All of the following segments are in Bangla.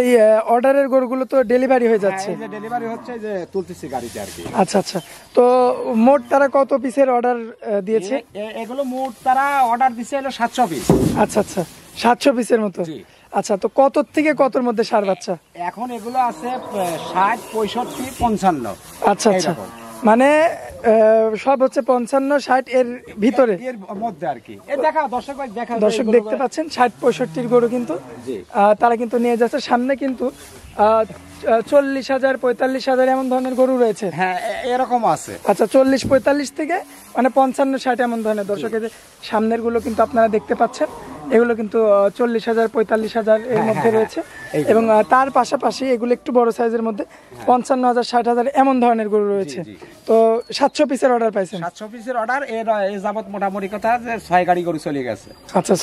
এই অর্ডারের গরুগুলো তো ডেলিভারি হয়ে যাচ্ছে। এই যে ডেলিভারি হচ্ছে, এই যে তুলতেছি গাড়িতে আর কি। আচ্ছা আচ্ছা, তো মোট তারা কত পিসের অর্ডার দিয়েছে? এগুলো মোট তারা অর্ডার দিছে হলো 700 পিস। আচ্ছা আচ্ছা, 700 পিসের মতো। আচ্ছা, তো কত থেকে কতর মধ্যে ষাঁড় বাচ্চা? এখন এগুলো আছে 60, 65, 55। আচ্ছা আচ্ছা, মানে সব হচ্ছে 55, 60 এর ভিতরে, এর মধ্যে আর কি। এই দেখা দর্শক ভাই, দেখা দর্শক দেখতে পাচ্ছেন 60, 65 গরু কিন্তু তারা কিন্তু নিয়ে যাচ্ছে। সামনে কিন্তু 40,000, 45,000 এমন ধরনের গরু রয়েছে। হ্যাঁ, এরকম আছে। আচ্ছা, 40, 45 থেকে মানে 55, 60 এমন ধরনের। দর্শকের সামনের গুলো কিন্তু আপনারা দেখতে পাচ্ছেন, এগুলো কিন্তু 40,000, 45,000 এর মধ্যে রয়েছে। এবং তার পাশাপাশি এগুলো একটু বড় সাইজের মধ্যে 55,000, 60,000 এমন ধরনের গরু রয়েছে। তো 700 পিসের অর্ডার পাইছেন? 700 পিসের অর্ডার এর যাবত মোটামুটি কথা যে 6 গাড়ি গরু চলে গেছে। আচ্ছা,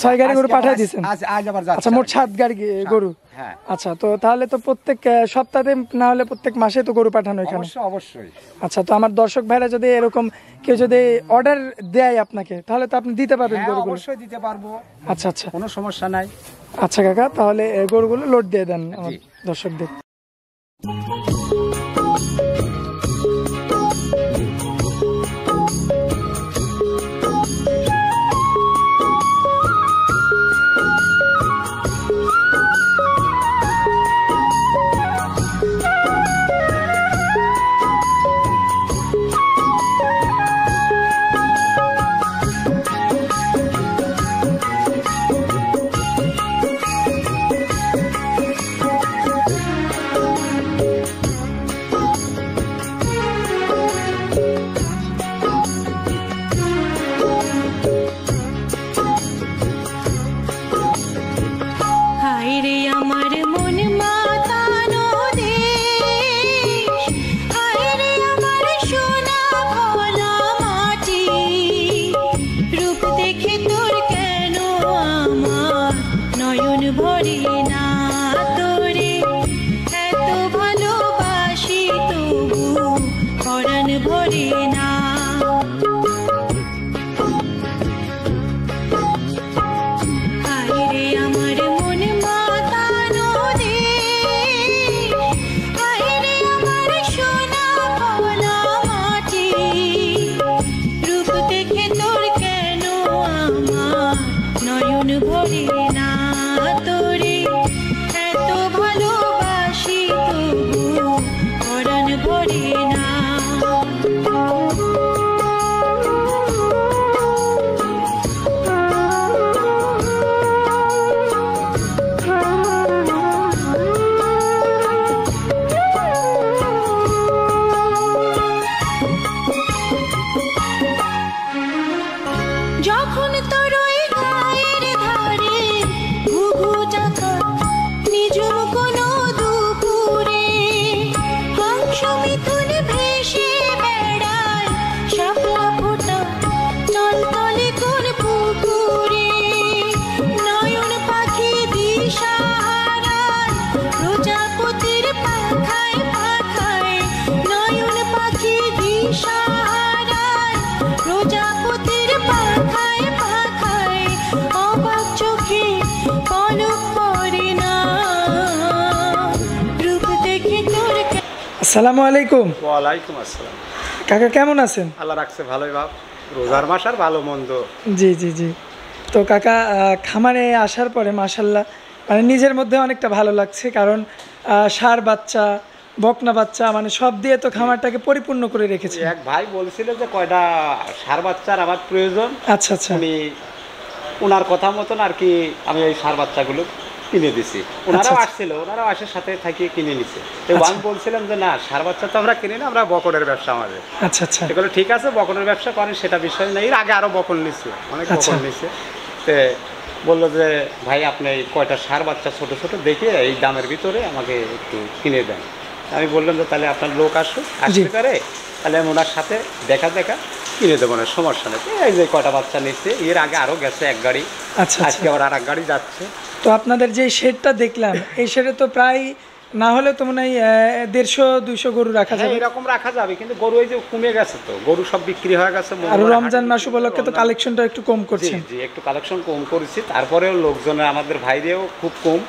6 গাড়ি গরু পাঠিয়ে দিয়েছেন? আজ আবার যাচ্ছে। আচ্ছা, মোট 7 গাড়ি গরু। হ্যাঁ। আচ্ছা, তো তাহলে তো প্রত্যেক সপ্তাহে না হলে প্রত্যেক মাসে তো গরু পাঠানো এখানে? অবশ্যই অবশ্যই। আচ্ছা, তো আমার দর্শক ভাইরা যদি এরকম কেউ যদি অর্ডার দেয় আপনাকে, তাহলে তো আপনি দিতে পারবেন গরুগুলো? অবশ্যই দিতে পারবো। আচ্ছা আচ্ছা, কোনো সমস্যা নাই। আচ্ছা কাকা, তাহলে গরুগুলো লোড দিয়ে দেন আমার দর্শকদের। আসসালামু আলাইকুম। ওয়ালাইকুম আসসালাম। কাকা কেমন আছেন? আল্লাহ রাখছে ভালোই বাপ, রোজার মাস আর ভালো মন্দ। জি জি জি। তো কাকা, খামারে আসার পরে মাশাল্লাহ মানে নিজের মধ্যে অনেকটা ভালো লাগছে, কারণ ষাঁড় বাচ্চা, বকনা বাচ্চা মানে সব দিয়ে তো খামারটাকে পরিপূর্ণ করে রেখেছে। এক ভাই বলছিল যে কয়টা ষাঁড় বাচ্চার আমার প্রয়োজন। আচ্ছা আচ্ছা, উনি ওনার কথা মতন আর কি আমি এই ষাঁড় বাচ্চাগুলো কিনে দিছি। ওনারাও আসছিল, ওনারাও আসার সাথে থাকিয়ে কিনে নিছে। তো আমি বলছিলাম যে না, ষাঁড় বাচ্চা তো আমরা কিনি না, আমরা বকনের ব্যবসা আমাদের। আচ্ছা আচ্ছা, এগুলো ঠিক আছে, বকনের ব্যবসা করেন সেটা বিষয় নেই। এর আগে আরো বকন নিচ্ছে, অনেক বকন নিচ্ছে। তো বললো যে ভাই আপনি কয়টা ষাঁড় বাচ্চা ছোট ছোট দেখে এই দামের ভিতরে আমাকে একটু কিনে দেন। আমি বললাম যে তাহলে আপনার লোক আসুক, আসতে পারে তাহলে আমি ওনার সাথে দেখা কিনে দেবো না, সমস্যা নেই। এই যে কয়টা বাচ্চা নিচ্ছে, এর আগে আরো গেছে এক গাড়ি। আচ্ছা, আজকে আবার আর এক গাড়ি যাচ্ছে। তো আপনাদের যে শেডটা দেখলাম, এই শেডে তো প্রায় না হলে তো মনে হয় 150-200 গরু রাখা যাবে। এরকম রাখা যাবে, কিন্তু গরু এই যে কমে গেছে, তো গরু সব বিক্রি হয়ে গেছে। আর রমজান মাস উপলক্ষে তো কালেকশনটা একটু কম করছেন। জি, একটু কালেকশন কম করেছি, তারপরেও লোকজনের আমাদের ভাইরেও খুব কম।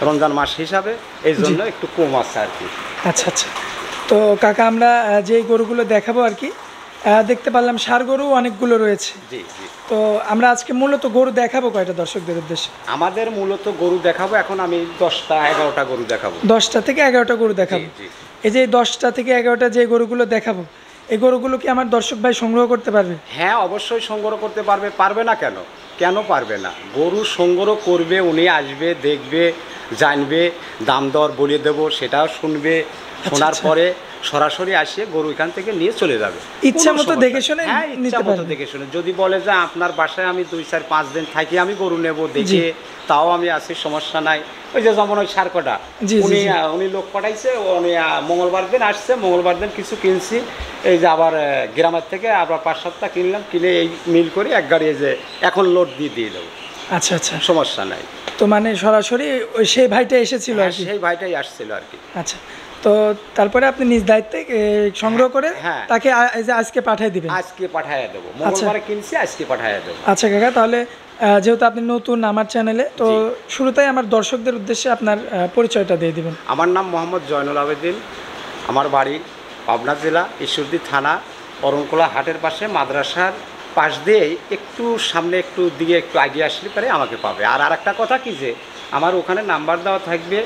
রমজান মাস হিসাবে, এই জন্য একটু কম আছে আর কি। আচ্ছা আচ্ছা। তো কাকা আমরা যে গরুগুলো দেখাবো আর কি, দেখতে পারলাম ষাঁড় গরু অনেকগুলো রয়েছে। জি জি। তো আমরা আজকে মূলত গরু দেখাবো কয়টা দর্শকদের উদ্দেশ্যে? আমাদের মূলত গরু দেখাবো এখন আমি 10টা 11টা গরু দেখাবো। 10টা থেকে 11টা গরু দেখাবো। জি। এই যে 10টা থেকে 11টা যে গরুগুলো দেখাবো, এই গরুগুলো কি আমার দর্শক ভাই সংগ্রহ করতে পারবে? হ্যাঁ, অবশ্যই সংগ্রহ করতে পারবে। পারবে না কেন? কেন পারবে না? গরু সংগ্রহ করবে, উনি আসবে, দেখবে, জানবে, দাম দর বলে দেবো, সেটাও শুনবে। শোনার পরে সরাসরি আসিয়ে গরু এখান থেকে নিয়ে চলে যাবে ইচ্ছা মতো দেখে শুনে। হ্যাঁ, ইচ্ছা মতো দেখে শুনে। যদি বলে যে আপনার বাসায় আমি 2-4-5 দিন থাকি, আমি গরু নেব দেখে, তাও আমি আসি, সমস্যা নাই। ওই যে যেমন ওই সার কটা, উনি লোক পাঠাইছে, উনি মঙ্গলবার দিন আসছে, মঙ্গলবার দিন কিছু কিনছি, এই যে আবার গ্রামের থেকে আবার 5-7টা কিনলাম, কিনে এই মিল করে এক গাড়ি এই যে এখন লোড দিয়ে দেবো। আচ্ছা আচ্ছা, সমস্যা নাই। তো মানে সরাসরি ওই সেই ভাইটা এসেছিল আর কি? সেই ভাইটাই আসছিল আর কি। আচ্ছা, তো তারপরে আপনি নিজ দায়িত্বে সংগ্রহ করে তাকে আজকে পাঠিয়ে দিবেন? আজকে পাঠিয়ে দেবো, মঙ্গলবারে কিনছি, আজকে পাঠিয়ে দেবো। আচ্ছা কাকা, তাহলে যেহেতু আপনি নতুন আমার চ্যানেলে, তো শুরুতেই আমার দর্শকদের উদ্দেশ্যে আপনার পরিচয়টা দিয়ে দিবেন। আমার নাম মোহাম্মদ জয়নুল আবেদিন, আমার বাড়ি পাবনা জেলা ঈশ্বরদী থানা অরণকোলা হাটের পাশে, মাদ্রাসার পাশ দিয়েই একটু সামনে, একটু দিকে একটু এগিয়ে আসলে পরে আমাকে পাবে। আর আরেকটা কথা কি, যে আমার ওখানে নাম্বার দেওয়া থাকবে,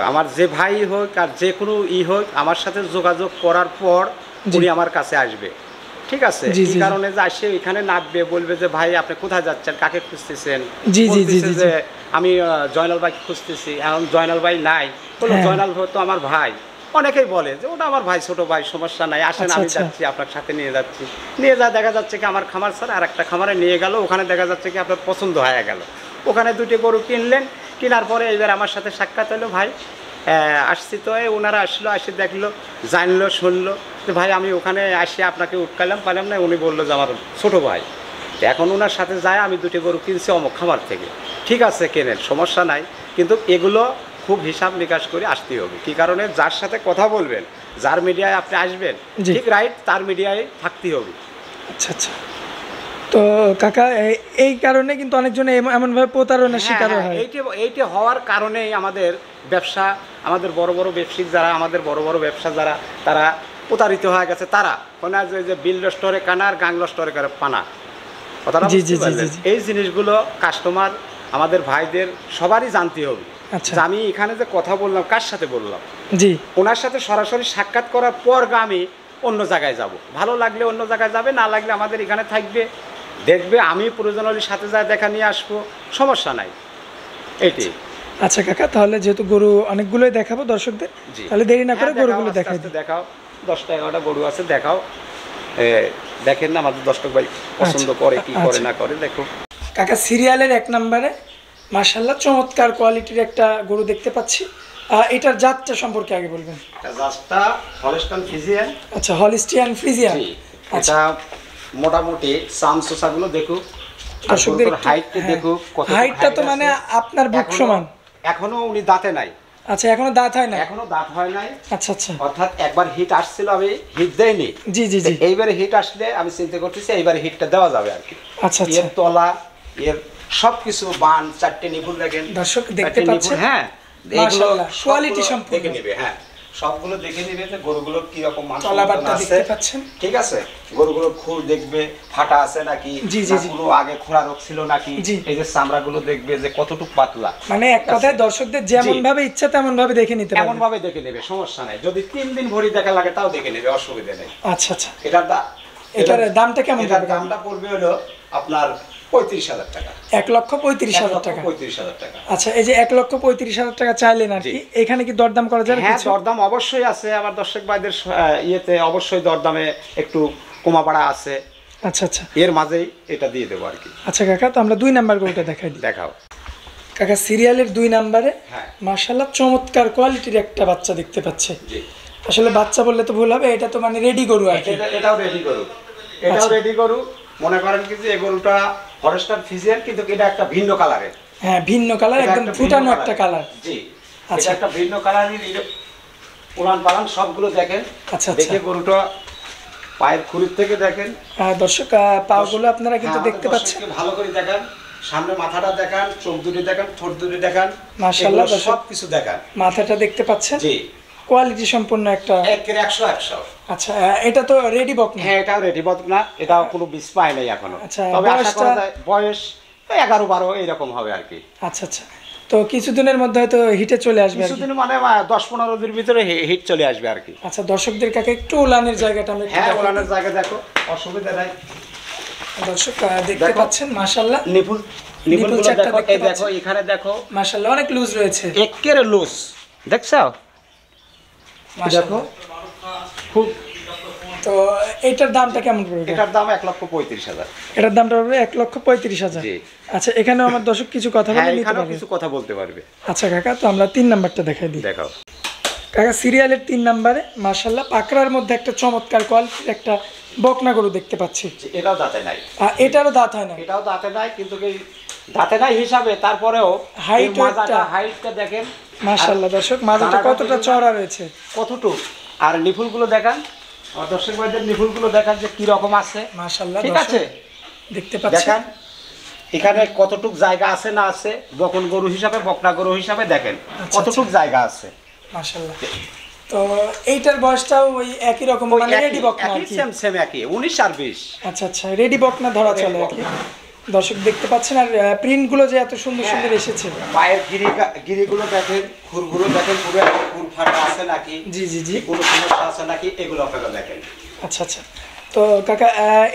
আমার যে ভাই হোক আর যে কোনো হোক, আমার সাথে যোগাযোগ করার পর উনি আমার কাছে আসবে। ঠিক আছে? এই কারণে যে আসে এখানে নামবে, বলবে যে ভাই আপনি কোথায় যাচ্ছেন, কাকে খুঁজতেছেন, যে আমি জয়নাল ভাইকে খুঁজতেছি, এখন জয়নাল ভাই নাই, বলো জয়নাল ভাই তো আমার ভাই। অনেকেই বলে যে ওটা আমার ভাই, ছোট ভাই, সমস্যা নাই, আসেন, আমি যাচ্ছি, আপনার সাথে নিয়ে যাচ্ছি। নিয়ে যা দেখা যাচ্ছে কি আমার খামার স্যার আর একটা খামারে নিয়ে গেল, ওখানে দেখা যাচ্ছে কি আপনার পছন্দ হয়ে গেল, ওখানে 2টি গরু কিনলেন, কেনার পরে এইবার আমার সাথে সাক্ষাৎ হলো, ভাই আসছি তো, ওনারা আসলো, আসে দেখলো, জানলো, শুনলো যে ভাই আমি ওখানে আসি আপনাকে পাইলাম না। উনি বললো যে আমার ছোটো ভাই, এখন ওনার সাথে যায় আমি 2টি গরু কিনছি অমুক খামার থেকে। ঠিক আছে, কেনেন, সমস্যা নাই, কিন্তু এগুলো খুব হিসাব নিকাশ করে আসতেই হবে। কী কারণে? যার সাথে কথা বলবেন, যার মিডিয়ায় আপনি আসবেন, ঠিক রাইট, তার মিডিয়ায় থাকতেই হবে। আচ্ছা আচ্ছা। তো কাকা, এই কারণে কিন্তু অনেকজনে এমনভাবে প্রতারণার শিকার হয়। এইটি হওয়ার কারণেই আমাদের ব্যবসা, আমাদের বড় বড় ব্যবসায়িক যারা, আমাদের বড় বড় ব্যবসা যারা, তারা প্রতারিত হয়ে গেছে। তারা কোনো যে বিল স্টোরে কানা আর গাংল স্টোরে পানা, কথাটা এই জিনিসগুলো কাস্টমার, আমাদের ভাইদের সবারই জানতে হবে। আমি এখানে যে কথা বললাম, কার সাথে বললাম? ওনার সাথে সরাসরি সাক্ষাৎ করার পর আমি অন্য জায়গায় যাব। ভালো লাগলে অন্য জায়গায় যাবে, না লাগলে আমাদের এখানে থাকবে, দেখবে, আমি প্রয়োজন হলে সাথে যায় দেখা নিয়ে আসবো, সমস্যা নাই। এটি। আচ্ছা কাকা, তাহলে যেহেতু গরু অনেকগুলোই দেখাবো দর্শকদের, তাহলে দেরি না করে গরুগুলো দেখাই। দেখাও, 10টা 11টা গরু আছে, দেখাও, দেখেন না আমাদের দর্শক ভাই পছন্দ করে কি করে না করে। দেখো কাকা, সিরিয়ালের 1 নম্বরে মাশাআল্লাহ চমৎকার কোয়ালিটির একটা গরু দেখতে পাচ্ছি। এটার জাতটা সম্পর্কে আগে বলবেন। জাতটা হলস্টাইন ফ্রিজিয়ান। আচ্ছা, হলস্টাইন ফ্রিজিয়ান। এটা মোটামুটি সামসোসাগুলো দেখো, দর্শকদের হাইটটা দেখো, কত হাইটটা তো মানে আপনার বুক সমান। এখনো উনি দাঁতে নাই। আচ্ছা, এখনো দাঁত হয় না? এখনো দাঁত হয় নাই। আচ্ছা আচ্ছা। অর্থাৎ একবার হিট আসছিল, আমি হিট দেইনি। জি জি জি। এইবারে হিট আসলে আমি চিন্তা করতেছি এইবারে হিটটা দেওয়া যাবে আর কি। আচ্ছা আচ্ছা। এর তলা, এর সবকিছু, বান, 4টে নিপুল দেখেন, দর্শক দেখতে পাচ্ছেন। হ্যাঁ, এগুলো কোয়ালিটি সম্পূর্ণ দেখে নেবে। হ্যাঁ, সবগুলো দেখে নেবে যে গরুগুলো কি রকম তলাবারটা দেখতে পাচ্ছেন। ঠিক আছে, গরুগুলো খুর দেখবে, ফাটা আছে নাকি, নাকগুলো আগে খোঁড়া রোগ ছিল নাকি, এই যে চামড়াগুলো দেখবে যে কতটুকু পাতলা। মানে এক কথায় দর্শকদের যেমন ভাবে ইচ্ছা তেমন ভাবে দেখে নিতে পারবে। এমন ভাবে দেখে নেবে, সমস্যা নাই। যদি 3 দিন ভরি দেখা লাগে তাও দেখে নেবে, অসুবিধা নেই। আচ্ছা আচ্ছা। এটার দামটা কেমন? এটার দামটা পড়বে হলো আপনার 35,000 টাকা। 1,35,000 টাকা। 35,000 টাকা। আচ্ছা, এই যে 1,35,000 টাকা চাইলেন আর কি, এখানে কি দরদাম করা যাবে? হ্যাঁ, দরদাম অবশ্যই আছে। আমার দর্শক ভাইদের ইয়েতে অবশ্যই দরদামে একটু কমাপাড়া আছে। আচ্ছা আচ্ছা, এর মাঝেই এটা দিয়ে দেবো আর কি। আচ্ছা কাকা, তো আমরা 2 নাম্বার গরুটা দেখাই দিই। দেখাও কাকা, সিরিয়ালের 2 নাম্বারে মাশাআল্লাহ চমৎকার কোয়ালিটির একটা বাচ্চা দেখতে পাচ্ছে। জি, আসলে বাচ্চা বললে তো ভুল হবে, এটা তো মানে রেডি গরু আর কি। এটাও রেডি গরু, এটাও রেডি গরু। মনে করেন কি যে এই গরুটা হলস্টাইন ফ্রিজিয়ান, কিন্তু এটা একটা ভিন্ন কালারের। হ্যাঁ, ভিন্ন কালার, একদম ফুটানো একটা কালার। জি, এটা একটা ভিন্ন কালারের। উলান পালান সবগুলো দেখেন। আচ্ছা, দেখে গরুটা পায়ের খুলির থেকে দেখেন। দর্শক, পাগুলো আপনারা কিন্তু দেখতে পাচ্ছেন। ভালো করে দেখেন, সামনে মাথাটা দেখান, চোখ দুটি দেখান, ঠোঁট দুটি দেখান, মাশাআল্লাহ সব কিছু দেখান। মাথাটা দেখতে পাচ্ছেন, জি কোয়ালিটি সম্পূর্ণ একটা, একের 100। আচ্ছা এটা তো রেডি বক না? হ্যাঁ এটাও রেডি বক না, এটাও কোনো বীজ পায় নাই এখনো। আচ্ছা, তবে আশা করা যায় বয়স 11-12 এইরকম হবে আর কি। আচ্ছা আচ্ছা, তো কিছুদিনের মধ্যে হয়তো হিটে চলে আসবে আর কি? কিছুদিন মানে 10-15 দিনের ভিতরে হিট চলে আসবে আর কি। আচ্ছা, দর্শকদের কাছে একটু উলানের জায়গাটা আমরা একটু হ্যাঁ দেখাই। ওলানের জায়গা দেখো, অসুবিধা নাই। দর্শক দেখতে পাচ্ছেন মাশাআল্লাহ, নিপুলগুলো দেখো, এই দেখো এখানে দেখো মাশাআল্লাহ অনেক লুজ রয়েছে, একেবারে লুজ, দেখছো? দেখো খুব। তো এটার দামটা কেমন পড়বে? এটার দাম 1,35,000। এটার দামটা পড়বে 1,35,000। জি। আচ্ছা, এখানেও আমার দর্শক কিছু কথা বলে নিতে এখানেও পারবে? কিছু কথা বলতে পারবে। আচ্ছা কাকা, তো আমরা 3 নাম্বারটা দেখাই দিই। দেখাও কাকা, সিরিয়ালের 3 নাম্বারে মাশাআল্লাহ পাকড়ার মধ্যে একটা চমৎকার কোয়ালিটির একটা বকনা গরু দেখতে পাচ্ছি। এটাও দাঁতে নাই। এটারও দাঁত হয় না? এটাও দাঁতে নাই, কিন্তু এই দাঁতে নাই হিসাবে তারপরেও হাইটটা দেখেন মাশাআল্লাহ। দর্শক মাজাটা কতটা চওড়া রয়েছে, কতটুকু, আর নিফুলগুলো দেখান, আমার দর্শক ভাইদের নিফুলগুলো দেখান যে কি রকম আছে। মাশাআল্লাহ ঠিক আছে, দেখতে পাচ্ছেন দেখান এখানে কতটুকু জায়গা আছে না আছে, বকন গরু হিসাবে, বকনা গরু হিসাবে দেখেন কতটুকু জায়গা আছে। মাশাআল্লাহ। তো এইটার বয়সটাও ওই একই রকম, মানে রেডি বকনা আর কি? সেম একই, 19 আর 20। আচ্ছা আচ্ছা, রেডি বকনা ধরা চলে আর কি। দর্শক দেখতে পাচ্ছেন, আর প্রিন্ট গুলো যে এত সুন্দর সুন্দর এসেছে, পায়ের গিরিগুলো দেখেন, খুরগুলো দেখেন, পুরো খুর ফাটা আছে নাকি, জি জি জি, কোনো সমস্যা আছে নাকি, এগুলো আপনারা দেখেন। আচ্ছা আচ্ছা, তো কাকা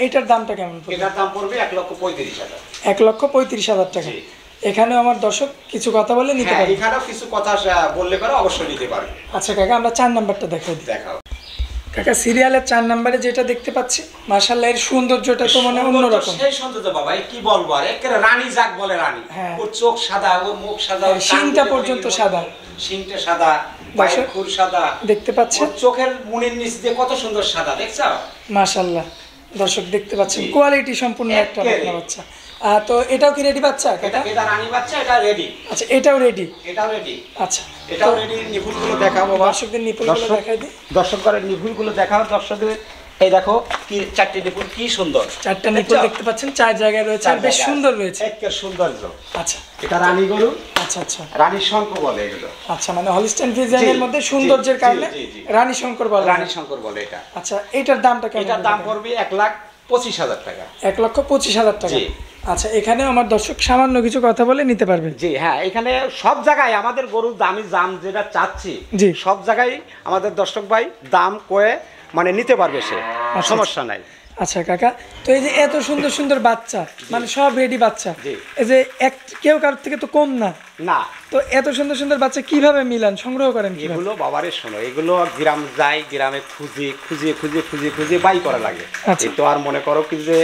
এটার দামটা কেমন পড়বে? এটার দাম পড়বে 1,35,000। 1,35,000 টাকা। এখানেও আমার দর্শক কিছু কথা বলে নিতে পারবে? এখানেও কিছু কথা বললে করে অবশ্যই নিতে পারবে। আচ্ছা কাকা, আমরা 4 নাম্বারটা দেখাই দিই। দেখাও কাকা, সিরিয়ালের 4 নাম্বারে যেটা দেখতে পাচ্ছি, মাশাআল্লাহ এর সৌন্দর্যটা তো মানে অন্যরকম। সেই সৌন্দর্য বাবা, কি বলবো আর, একেবারে রানী জাগ বলে রানী। ওর চোখ সাদা, ওর মুখ সাদা, শিংটা পর্যন্ত সাদা, শিংটা সাদা, পায়ের খুর সাদা, দেখতে পাচ্ছেন চোখের মুনির নিচ দিয়ে কত সুন্দর সাদা, দেখছো? মাশাআল্লাহ। দর্শক দেখতে পাচ্ছেন কোয়ালিটি সম্পূর্ণ একটা বকনা বাচ্চা। তো এটাও কি রেডি বাচ্চা? এটা রানী বাচ্চা, এটা রেডি। আচ্ছা, এটাও রেডি? এটাও রেডি। আচ্ছা, এটাও রেডি। নিপুলগুলো দেখাবো দর্শকদের, নিপুলগুলো দেখাই দিই। দর্শকদের নিপুলগুলো দেখাও দর্শকদের। এই দেখো কি 4টি নিপুল, কি সুন্দর 4টা নিপুল দেখতে পাচ্ছেন, 4 জায়গায় রয়েছে, আর বেশ সুন্দর রয়েছে, একের সৌন্দর্য। আচ্ছা, এটা রানী গরু। আচ্ছা আচ্ছা, রানী শঙ্কর বলে এগুলো। আচ্ছা, মানে হলিস্টাইন ফ্রিজিয়ানের মধ্যে সৌন্দর্যের কারণে রানী শঙ্কর বলে। রানী শঙ্কর বলে এটা। আচ্ছা, এটার দামটা কেমন? এটার দাম পড়বে 1,25,000 টাকা। 1,25,000 টাকা। আচ্ছা, এখানে আমার দর্শক সামান্য কিছু কথা বলে নিতে পারবে? জি হ্যাঁ, এখানে সব জায়গায় আমাদের গরুর দামি দাম যেটা চাচ্ছি, সব জায়গায় আমাদের দর্শক ভাই দাম কয়ে মানে নিতে পারবে, সে সমস্যা নাই। আচ্ছা কাকা, তো এই যে এত সুন্দর সুন্দর বাচ্চা, মানে সব রেডি বাচ্চা, এই যে কেউ কারোর থেকে তো কম না, তো এত সুন্দর সুন্দর বাচ্চা কিভাবে মিলান, সংগ্রহ করেন? এগুলো বাবারে শোনো, এগুলো গ্রাম যাই, গ্রামে খুঁজে বাই করা লাগে। তো আর মনে করো কি যে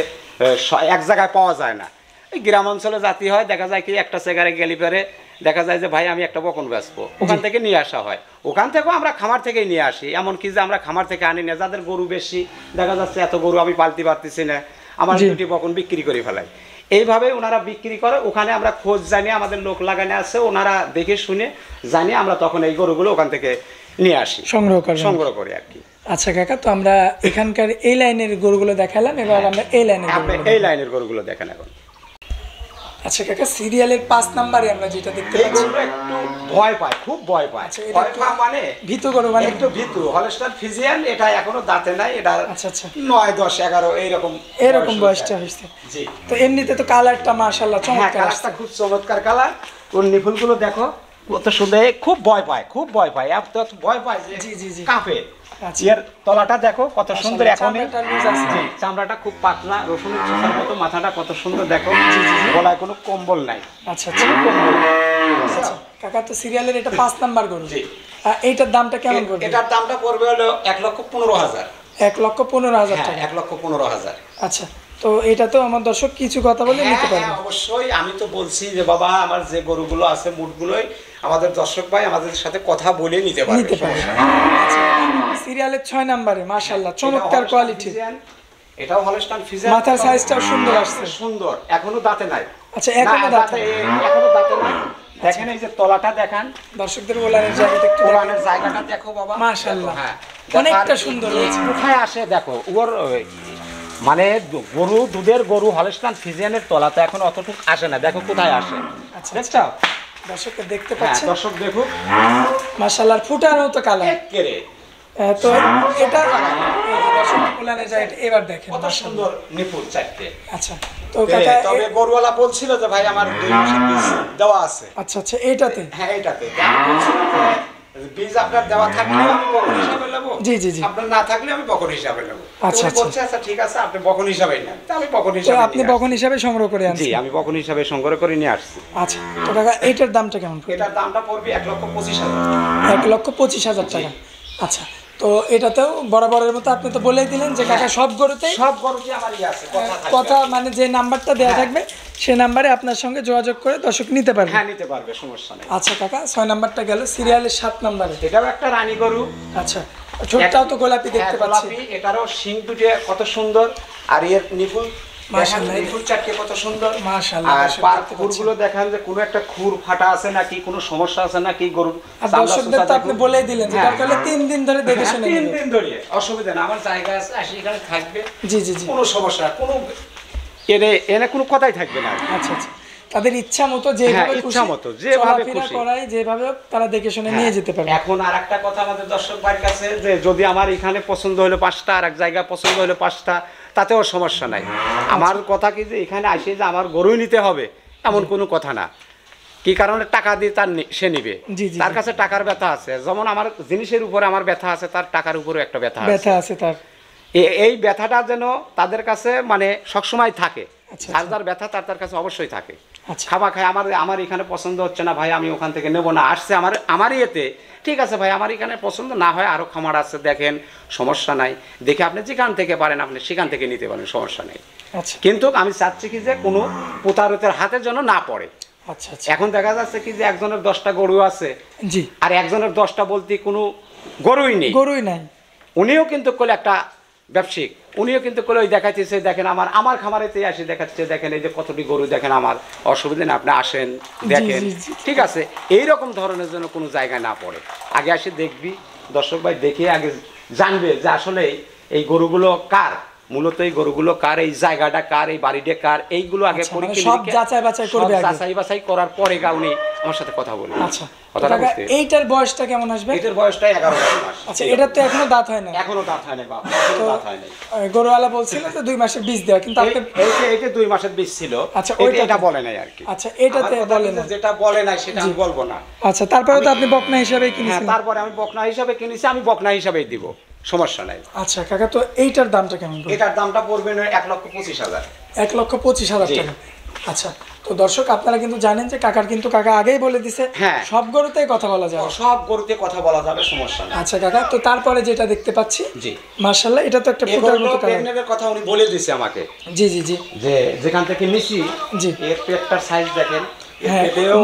এক জায়গায় পাওয়া যায় না, এই গ্রাম অঞ্চলে জাতি হয়, দেখা যায় কি একটা জায়গায় গেলি পরে দেখা যায় যে ভাই আমি একটা বকন বেচবো, ওখান থেকে নিয়ে আসা হয়, ওখান থেকেও আমরা খামার থেকেই নিয়ে আসি। এমন কি যে আমরা খামার থেকে আনি না, যাদের গরু বেশি, দেখা যাচ্ছে এত গরু আমি পালতে পারতেছি না, আমার 2টি বকন বিক্রি করে ফেলাই, এইভাবে ওনারা বিক্রি করে। ওখানে আমরা খোঁজ জানি, আমাদের লোক লাগানো আছে, ওনারা দেখে শুনে জানি, আমরা তখন এই গরুগুলো ওখান থেকে নিয়ে আসি, সংগ্রহ করি আর কি। আচ্ছা কাকা, তো আমরা এখানকার এই লাইনের গরুগুলো দেখালাম, এবার আমরা এই লাইনের গরুগুলো দেখেন এখন। আচ্ছা কাকা, সিরিয়ালের 5 নাম্বারে আমরা যেটা দেখতে পাচ্ছি, একটু ভয় পায়, খুব ভয় পায়। মানে ভীতু গরু, মানে একটু ভীতু, হলস্টাইন ফ্রিজিয়ান, এটা এখনো দাঁতে নাই, এটা আচ্ছা আচ্ছা 9, 10, 11 এরকম বয়সটা হয়েছে। জি, তো এমনিতে তো কালারটা মাশাআল্লাহ চমৎকার, কালারটা খুব চমৎকার কালার। ওর নিপুলগুলো দেখো কত সুন্দর, খুব ভয় পায়, এত ভয় পায় যে কাঁপে। এর তলাটা দেখো কত সুন্দর, এখন চামড়াটা খুব পাতলা, রসুনের চোখার মতো, মাথাটা কত সুন্দর দেখো, গলায় কোনো কম্বল নাই। আচ্ছা আচ্ছা, কাকা, তো সিরিয়ালের এটা 5 নাম্বার গরু, এইটার দামটা কেমন পড়বে? এটার দামটা পড়বে হলো 1,15,000। 1,15,000 টাকা। 1,15,000। আচ্ছা, তো এটা তো আমার দর্শক কিছু কথা বলে নিতে পারবে? অবশ্যই, আমি তো বলছি যে বাবা আমার যে গরুগুলো আছে মুটগুলোই আমাদের দর্শক ভাই আমাদের সাথে কথা বলে নিতে পারবে। সিরিয়ালের 6 নাম্বারে মাশাআল্লাহ চমৎকার কোয়ালিটি, এটাও হলস্টাইন ফ্রিজিয়ান, মাথার সাইজটাও সুন্দর আসছে, সুন্দর, এখনো দাঁতে নাই। আচ্ছা, এখনো দাঁতে নাই। দেখেন এই যে তলাটা দেখান, দর্শকদের ওলানের জায়গাটা একটু, ওলানের জায়গাটা দেখো বাবা, মাশাআল্লাহ অনেকটা সুন্দর হয়েছে। কোথায় আসে দেখো, ওর মানে গরু দুধের গরু হলস্টাইন ফ্রিজিয়ানের তলাতে এখন অতটুকু আসে না, দেখো কোথায় আসে। আচ্ছা দেখছো দর্শককে দেখতে পাচ্ছেন, দর্শক দেখো মাশাআল্লাহ ফুটার মতো কালার। একেবারে তো এটা দর্শক উলানের জায়গাটা এবার দেখেন কত সুন্দর নিপুণ চারটে। আচ্ছা তো কাকা তবে গরুওয়ালা বলছিল যে ভাই আমার 2 মাসের বীজ দেওয়া আছে। আচ্ছা এইটাতে, হ্যাঁ এইটাতে বীজ আপনার দেওয়া থাকলে আমি বকন হিসাবে নেব, জি জি জি, আপনার না থাকলে আমি বকন হিসাবে নেব। আচ্ছা বলছে আচ্ছা ঠিক আছে আপনি বকন হিসাবেই নেন, তো আমি বকন হিসাবে আপনি বকন হিসাবে সংগ্রহ করে আনছেন? জি আমি বকন হিসাবে সংগ্রহ করে নিয়ে আসছি। আচ্ছা তো কাকা এইটার দামটা কেমন পড়বে? এটার দামটা পড়বে 1,25,000। 1,25,000 টাকা। আচ্ছা তো এটাতেও বরাবরের মতো আপনি তো বলেই দিলেন যে কাকা সব গরুতেই আমারই আছে কথা, মানে যে নাম্বারটা দেওয়া থাকবে সেই নাম্বারে আপনার সঙ্গে যোগাযোগ করে দর্শক নিতে পারবে। হ্যাঁ নিতে পারবে, সমস্যা নেই। আচ্ছা কাকা 6 নাম্বারটা গেল, সিরিয়ালের 7 নাম্বারে এটাও একটা রানী গরু। আচ্ছা ছোটটাও তো গোলাপি দেখতে পাচ্ছি। এটারও শিং দুটো কত সুন্দর, আর এর নিপুল মাশাআল্লাহ, নিপুল চারটে কত সুন্দর মাশাআল্লাহ। আর পার খুরগুলো দেখেন যে কোনো একটা খুর ফাটা আছে নাকি, কোনো সমস্যা আছে নাকি গরুর। আর দর্শকদের তো আপনি বলেই দিলেন যে দরকার হলে 3 দিন ধরে দেখে শুনে 3 দিন ধরে অসুবিধা না, আমার জায়গা আছে, আসি এখানে থাকবে। জি জি জি, কোনো সমস্যা কোনো এনে কোনো কথাই থাকবে না। আচ্ছা তাদের ইচ্ছা মতো যেভাবে ইচ্ছা মতো যেভাবে খুশি করায়, যেভাবে তারা দেখে শুনে নিয়ে যেতে পারে। এখন আর একটা কথা আমাদের দর্শক ভাইয়ের কাছে, যে যদি আমার এখানে পছন্দ হলো 5টা আর এক জায়গায় পছন্দ হলো 5টা, তাতেও সমস্যা নাই। আমার কথা কি যে এখানে আসে যে আমার গরুই নিতে হবে এমন কোনো কথা না। কি কারণে টাকা দিয়ে সে নিবে, তার কাছে টাকার ব্যথা আছে। যেমন আমার জিনিসের উপরে আমার ব্যথা আছে, তার টাকার উপরে একটা ব্যথা আছে তার। এই ব্যথাটা যেন তাদের কাছে মানে সবসময় থাকে। যার ব্যথা তার কাছে অবশ্যই থাকে। খাওয়া খায় আমার এখানে পছন্দ হচ্ছে না ভাই, আমি ওখান থেকে নেবো না, আসছে আমার ইয়েতে, ঠিক আছে ভাই আমার এখানে পছন্দ না হয় আরো খামার আছে দেখেন, সমস্যা নাই, দেখে আপনি যেখান থেকে পারেন আপনি সেখান থেকে নিতে পারেন, সমস্যা নেই। কিন্তু আমি চাচ্ছি কি যে কোনো প্রতারকের হাতে যেন না পড়ে। এখন দেখা যাচ্ছে কি যে একজনের 10টা গরু আছে, জি, আর একজনের 10টা বলতে কোনো গরুই নাই। উনিও কিন্তু কইলে একটা ব্যবসায়িক, উনিও কিন্তু কইলে ওই দেখাইতেছে দেখেন আমার খামারেতে আসে দেখাচ্ছে, দেখেন এই যে কতটি গরু দেখেন, আমার অসুবিধা নেই, আপনি আসেন দেখেন, ঠিক আছে। এইরকম ধরনের জন্য কোনো জায়গায় না পড়ে, আগে আসে দেখবি দর্শক ভাই, দেখে আগে জানবে যে আসলে এই গরুগুলো কার, মূলত এই গরুগুলো কার, এই জায়গাটা কার, এই বাড়িটা কার, এইগুলো আগে সব যাচাই বাছাই করার পরে উনি আমার সাথে কথা বলবেন। এইটার বয়সটা কেমন আসবে? এটার বয়সটা 11 মাস। আচ্ছা এটা তো এখনো দাঁত হয় না? এখনো দাঁত হয় না বাবা, এখনো দাঁত হয় না। গরুওয়ালা বলছিল যে 2 মাসের বীজ দেওয়া, কিন্তু আপনি এইটা 2 মাসের বীজ ছিল। আচ্ছা এটা বলে নাই আর কি। আচ্ছা এটাতে বলে না, যেটা বলে নাই সেটা আমি বলবো না। আচ্ছা তারপরে তো আপনি বকনা হিসাবে কিনেছেন? তারপরে আমি বকনা হিসাবে কিনেছি, আমি বকনা হিসাবেই দিব, সমস্যা নাই। আচ্ছা কাকা তো এইটার দামটা কেমন পড়বে? এটার দামটা পড়বে 1,25,000। 1,25,000 টাকা। আচ্ছা তো দর্শক আপনারা কিন্তু জানেন যে কাকা আগেই বলে দিছে সব গরুতেই কথা বলা যাবে, সব গরুতে কথা বলা যাবে, সমস্যা নেই। আচ্ছা কাকা তো তারপরে যেটা দেখতে পাচ্ছি, জি মাশাআল্লাহ, এটা তো একটা ফুটার মতো কালার। প্রেগনেন্টের কথা উনি বলে দিয়েছে আমাকে, জি জি জি, যে যেখান থেকে নিছি, জি এর পেটটার সাইজ দেখেন,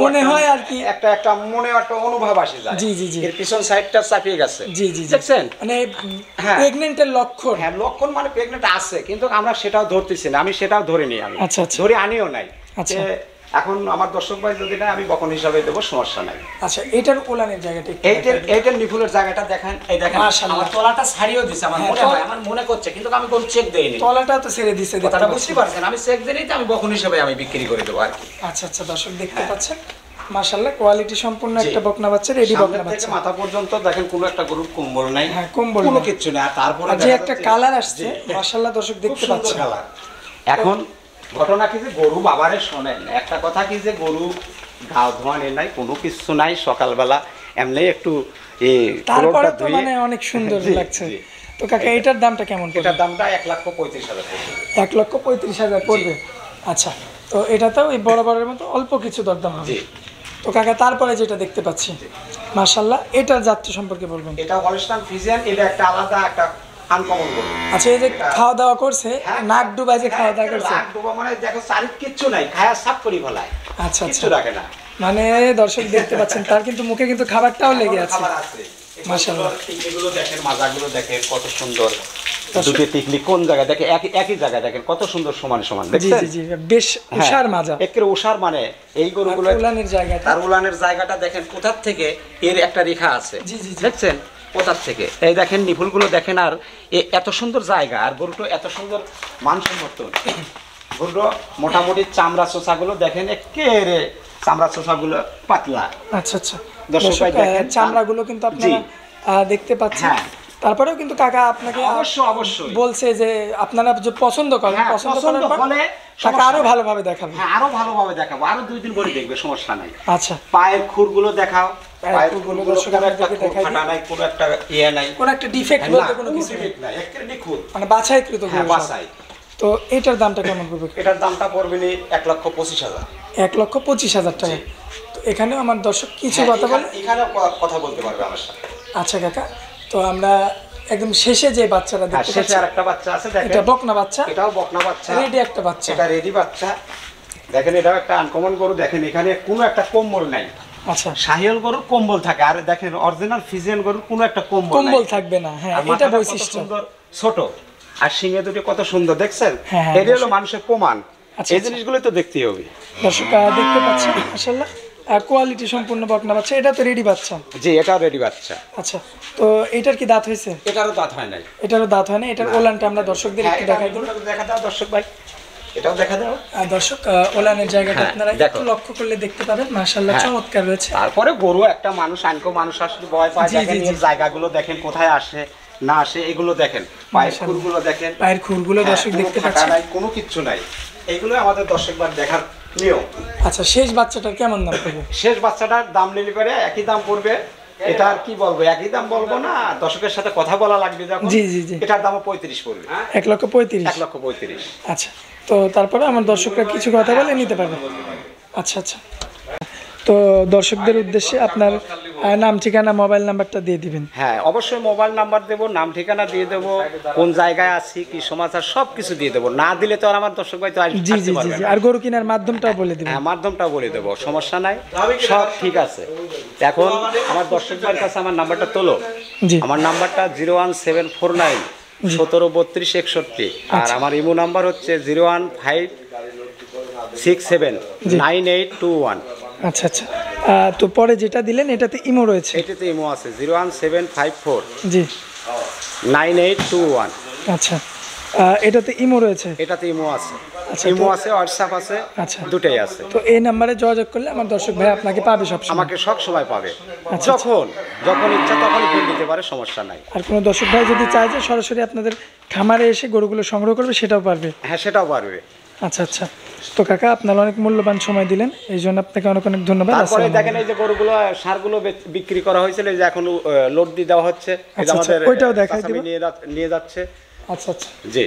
মনে হয় আর কি একটা মনে একটা অনুভব আসে যায়। জি জি জি, এর পিছন সাইডটা চাপিয়ে গেছে, জি জি দেখছেন, মানে প্রেগন্যান্টের লক্ষণ। হ্যাঁ লক্ষণ মানে প্রেগন্যান্ট আছে, কিন্তু আমরা সেটাও ধরতেছি না, আমি সেটাও ধরে নিই, আমি ধরে আনিও নাই। আচ্ছা এখন আমার দর্শক ভাই যদি না আমি বকন হিসাবে দেবো, সমস্যা নাই। আচ্ছা এটার ওলানের জায়গাটা, এইটার নিপুলের জায়গাটা দেখেন, এই দেখেন আমার তলাটা ছাড়িয়ে দিছে, আমার মনে হয়, আমার মনে করছে, কিন্তু আমি কোন চেক দেইনি, তলাটা তো ছেড়ে দিছে, কথাটা বুঝতে পারছেন, আমি চেক দেইনি, তো আমি বকন হিসাবে আমি বিক্রি করে দেবো আর কি। আচ্ছা আচ্ছা দর্শক দেখতে পাচ্ছেন মাশাআল্লাহ কোয়ালিটি সম্পূর্ণ একটা বকনা বাচ্চা, রেডি বকনা বাচ্চা, মাথা পর্যন্ত দেখেন কোনো একটা গরুর কম্বল নাই, হ্যাঁ কম্বল কোনো কিছু না, তারপরে যে একটা কালার আসছে মাশাআল্লাহ দর্শক দেখতে পাচ্ছেন। এখন ঘটনা কি যে গরু বাবারে শোনেন, একটা কথা কি যে গরু ঘাও ধোয়ানে নাই, কোনো কিছু নাই, সকালবেলা এমনি একটু তারপরে তো মানে অনেক সুন্দর লাগছে। তো কাকা এটার দামটা কেমন? এটার দামটা 1,35,000 পড়বে। 1,35,000 পড়বে। আচ্ছা তো এটাতেও এই বরাবরের মতো অল্প কিছু দরদাম হবে। তো কাকা তারপরে যেটা দেখতে পাচ্ছি মাশাআল্লাহ, এটার জাতটা সম্পর্কে বলবেন? এটা হলস্টাইন ফ্রিজিয়ান, এটা একটা আলাদা একটা আনকমন গরু। আচ্ছা এই যে খাওয়া দাওয়া করছে, নাক ডুবাই যে খাওয়া দাওয়া করছে, নাক ডুবা মানে দেখো চারিত কিচ্ছু নাই, খায়া সাফ করি ফেলায়, আচ্ছা কিচ্ছু রাখে না, মানে দর্শক দেখতে পাচ্ছেন তার কিন্তু মুখে কিন্তু খাবারটাও লেগে আছে, মাশাআল্লাহ। এগুলো দেখেন, মাজাগুলো দেখেন কত সুন্দর, দুটো টিকলি কোন জায়গায় দেখে একই জায়গায় দেখেন কত সুন্দর সমান সমান, দেখছেন? জি জি বেশ উষার মাজা, একের উষার, মানে এই গরুগুলো উলানের জায়গাটা, তার উলানের জায়গাটা দেখেন কোথা থেকে এর একটা রেখা আছে, দেখছেন? কোথার থেকে এই দেখেন নিপুলগুলো দেখেন, আর এত সুন্দর জায়গা, আর গরুটা এত সুন্দর মানসম্মত। গরুটা মোটামুটি চামড়া চোষাগুলো দেখেন, একেবারে চামড়া চোষাগুলো পাতলা। আচ্ছা আচ্ছা, দর্শক ভাই দেখেন চামড়াগুলো কিন্তু আপনারা দেখতে পাচ্ছেন। তারপরেও কিন্তু কাকা আপনাকে অবশ্যই বলছে যে আপনারা যে পছন্দ করেন, পছন্দ করার পরে কাকা আরো ভালোভাবে দেখাবে। হ্যাঁ, আরো ভালোভাবে দেখাবো, আরো 2 দিন পরে দেখবে, সমস্যা নাই। আচ্ছা, পায়ের খুরগুলো দেখাও, পায়ের খুরগুলো দর্শকদেরকে দেখাই দিই। নাই, কোনো একটা ইয়ে নাই, কোনো একটা ডিফেক্ট বলতে কোনো কিছু নাই, একেবারে নিখুঁত, মানে বাছাইকৃত গরু। বাছাই। তো এটার দামটা কেমন পড়বে? এটার দামটা পড়বে 1,25,000। 1,25,000 টাকা। তো এখানেও আমার দর্শক কিছু কথা বলে, এখানে কথা বলতে পারবে আমার সাথে। আচ্ছা কাকা, তো আমরা একদম শেষে যে বাচ্চাটা দেখতে পাচ্ছি, শেষে আরেকটা বাচ্চা আছে, দেখেন এটা বকনা বাচ্চা। এটাও বকনা বাচ্চা, রেডি একটা বাচ্চা। এটা রেডি বাচ্চা, দেখেন এটাও একটা আনকমন গরু। দেখেন এখানে কোনো একটা কম্বল নাই। আচ্ছা, শাহিওয়াল গরুর কম্বল থাকে, আর দেখেন অরিজিনাল ফিজিয়ান গরুর কোনো একটা কম্বল থাকবে না। হ্যাঁ, এটা বৈশিষ্ট্য। সুন্দর ছোট, আর সিংহে দুটো কত সুন্দর দেখছেন, হ্যাঁ, এটা হলো মানুষের প্রমাণ। আচ্ছা, এই জিনিসগুলো তো দেখতেই হবে। দর্শক দেখতে পাচ্ছেন মাশাআল্লাহ কোয়ালিটি সম্পূর্ণ বকনা বাচ্চা। এটা তো রেডি বাচ্চা? জি, এটাও রেডি বাচ্চা। আচ্ছা, তো এটার কি দাঁত হয়েছে? এটারও দাঁত হয় নাই। এটারও দাঁত হয় না। এটার ওলানটা আমরা দর্শকদের একটু দেখাই দেব। দেখা দাও দর্শক ভাই, এটাও দেখা দাও। দর্শক ওলানের জায়গাটা আপনারা একটু লক্ষ্য করলে দেখতে পাবেন, মাশাআল্লাহ চমৎকার রয়েছে। তারপরে গরু একটা মানুষ মানুষ আসলে ভয় পায়, দেখেন এই জায়গাগুলো দেখেন কোথায় আসে না আসে, এগুলো দেখেন, পায়ের খুরগুলো দেখেন, পায়ের খুরগুলো দর্শক দেখতে পাচ্ছেন, কোনো কিচ্ছু নাই। এইগুলো আমাদের দর্শকবার দেখার নিয়ম। আচ্ছা, শেষ বাচ্চাটার কেমন দাম পড়বে? শেষ বাচ্চাটার দাম নিলে পরে একই দাম পড়বে। এটা আর কি বলবো, একই দাম বলবো না, দর্শকের সাথে কথা বলা লাগবে যখন। জি জি জি, এটার দামও 35 পড়বে। 1,35,000। 1,35,000। আচ্ছা, তো তারপরে আমার দর্শকরা কিছু কথা বলে নিতে পারবে। আচ্ছা আচ্ছা, তো দর্শকদের উদ্দেশ্যে আপনার নাম, ঠিকানা, মোবাইল নাম্বারটা দিয়ে দিবেন। হ্যাঁ, অবশ্যই মোবাইল নাম্বার দেবো, নাম ঠিকানা দিয়ে দেবো, কোন জায়গায় আছি, কি সমাচার, সব কিছু দিয়ে দেবো। না দিলে তো আর আমার দর্শক ভাই তো জি জি জি জি, আর গরু কেনার মাধ্যমটাও বলে দিবেন। হ্যাঁ, মাধ্যমটাও বলে দেবো, সমস্যা নাই, সব ঠিক আছে। এখন আমার দর্শক ভাইয়ের কাছে আমার নাম্বারটা তোলো। জি, আমার নাম্বারটা 01749 173261, আর আমার ইমো নাম্বার হচ্ছে 015679821। আচ্ছা আচ্ছা, তো পরে যেটা দিলেন এটাতে ইমো রয়েছে? এটাতে ইমো আছে 01754 জি 9821। আচ্ছা, এটাতে ইমো রয়েছে? এটাতে ইমো আছে, আচ্ছা, ইমো আছে, হোয়াটসঅ্যাপ আছে, আচ্ছা, দুটেই আছে। তো এই নাম্বারে যোগাযোগ করলে আমার দর্শক ভাই আপনাকে পাবে সব সময়? আমাকে সব সময় পাবে, আচ্ছা, যখন ইচ্ছা তখনই ফোন দিতে পারে, সমস্যা নাই। আর কোনো দর্শক ভাই যদি চায় যে সরাসরি আপনাদের খামারে এসে গরুগুলো সংগ্রহ করবে, সেটাও পারবে? হ্যাঁ, সেটাও পারবে। আচ্ছা আচ্ছা, তো কাকা আপনার অনেক মূল্যবান সময় দিলেন, এই জন্য আপনাকে অনেক অনেক ধন্যবাদ। তারপরে দেখেন এই যে গরুগুলো, সারগুলো বিক্রি করা হয়েছিল, এই যে এখন লোড দিয়ে দেওয়া হচ্ছে, এই যে আমাদের ওইটাও দেখাই দিব, নিয়ে যাচ্ছে। আচ্ছা আচ্ছা, জি।